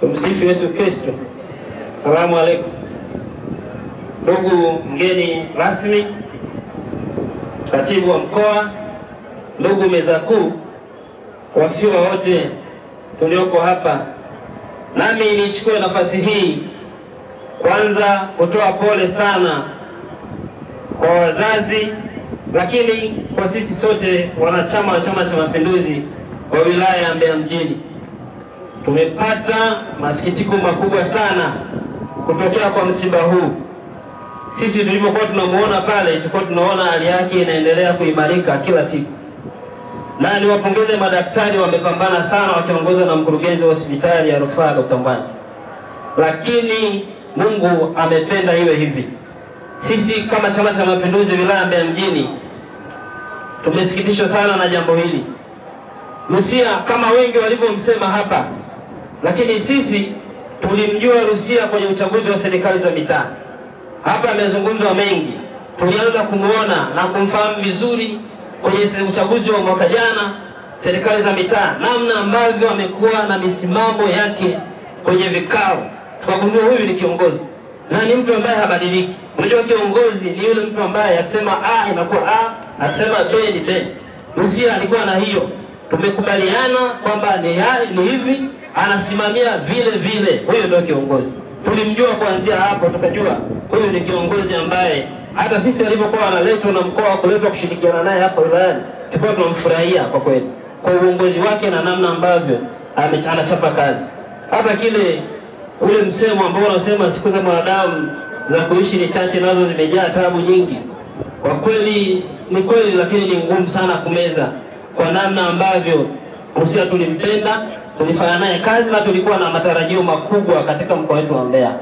Tumsifu Yesu Kristo. Salamu alaykum. Ndugu mgeni rasmi, katibu wa mkoa, ndugu meza kuu, wafiwa wote tulioko hapa, nami nichukue nafasi hii kwanza kutoa pole sana kwa wazazi, lakini kwa sisi sote wanachama wa Chama cha Mapinduzi wa wilaya ya Mbeya mjini. Tumepata masikitiko makubwa sana kutokea kwa msiba huu. Sisi tulipokuwa tunamuona pale, tulikuwa tunaona hali yake inaendelea kuimarika kila siku. Na niwapongeze madaktari, wamepambana sana wakiongozwa na mkurugenzi wa hospitali ya Rufaa Dr. Mbazi. Lakini Mungu amependa iwe hivi. Sisi kama Chama cha Mapinduzi wilaya ya Mbeya mjini tumesikitishwa sana na jambo hili. Lucia kama wengi walivyomsema hapa, lakini sisi tulimjua Lucia kwenye uchaguzi wa serikali za mitaa. Hapa amezungumzwa mengi. Tulianza kumuona na kumfahamu vizuri kwenye uchaguzi wa mwaka jana serikali za mitaa, namna ambavyo amekuwa na misimamo yake kwenye vikao. Tukagundua huyu ni kiongozi na ni mtu ambaye habadiliki. Unajua kiongozi ni yule mtu ambaye akisema A inakuwa A, akisema B ni B. Lucia alikuwa na hiyo. Tumekubaliana kwamba ni hivi, anasimamia vile vile. Huyo ndio kiongozi. Tulimjua kuanzia hapo, tukajua huyu ni kiongozi ambaye hata sisi alipokuwa analetwa na mkoa kuletwa kushirikiana naye hapa wilayani, tulikuwa tunamfurahia kwa kweli kwa uongozi wake na namna ambavyo anachapa kazi. Hata kile ule msemo ambao unasema siku za mwanadamu za kuishi ni chache, nazo zimejaa taabu nyingi. Kwa kweli ni kweli, lakini ni ngumu sana kumeza kwa namna ambavyo Lucia tulimpenda, tulifanya naye kazi na tulikuwa na matarajio makubwa katika mkoa wetu wa Mbeya.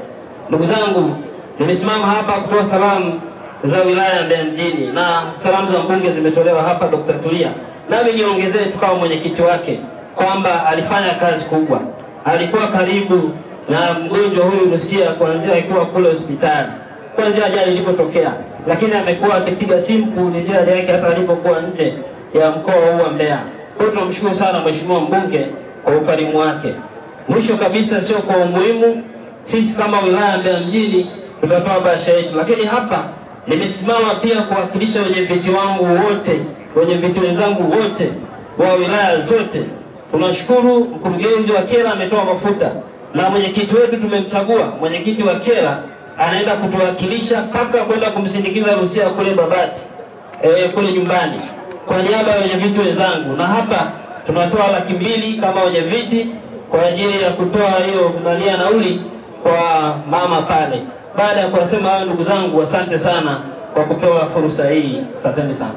Ndugu zangu, nimesimama hapa kutoa salamu za wilaya ya Mbeya mjini, na salamu za mbunge zimetolewa hapa Dr. Tulia. Nami niongezee tukao mwenyekiti wake kwamba alifanya kazi kubwa. Alikuwa karibu na mgonjwa huyu Lucia kuanzia akiwa kule hospitali, kuanzia ajali ilipotokea, lakini amekuwa akipiga simu kuulizia hali yake hata alipokuwa nje ya mkoa huu wa Mbeya. Kwa hiyo tunamshukuru sana mheshimiwa mbunge kwa ukarimu wake. Mwisho kabisa, sio kwa umuhimu, sisi kama wilaya ya Mbeya mjini tutatoa bahasha yetu, lakini hapa nimesimama pia kuwakilisha wenye viti wangu wote, wenye viti wenzangu wote wa wilaya zote. Tunashukuru mkurugenzi wa Kera ametoa mafuta, na mwenyekiti wetu tumemchagua mwenyekiti wa Kera, anaenda kutuwakilisha kabla kwenda kumsindikiza Lucia kule Babati kule nyumbani kwa niaba ya wenye viti wenzangu. Na hapa tunatoa 200,000 kama wenye viti kwa ajili ya kutoa hiyo kunalia nauli kwa mama pale. Baada ya kusema hayo, ndugu zangu, asante sana kwa kupewa fursa hii. Asante sana.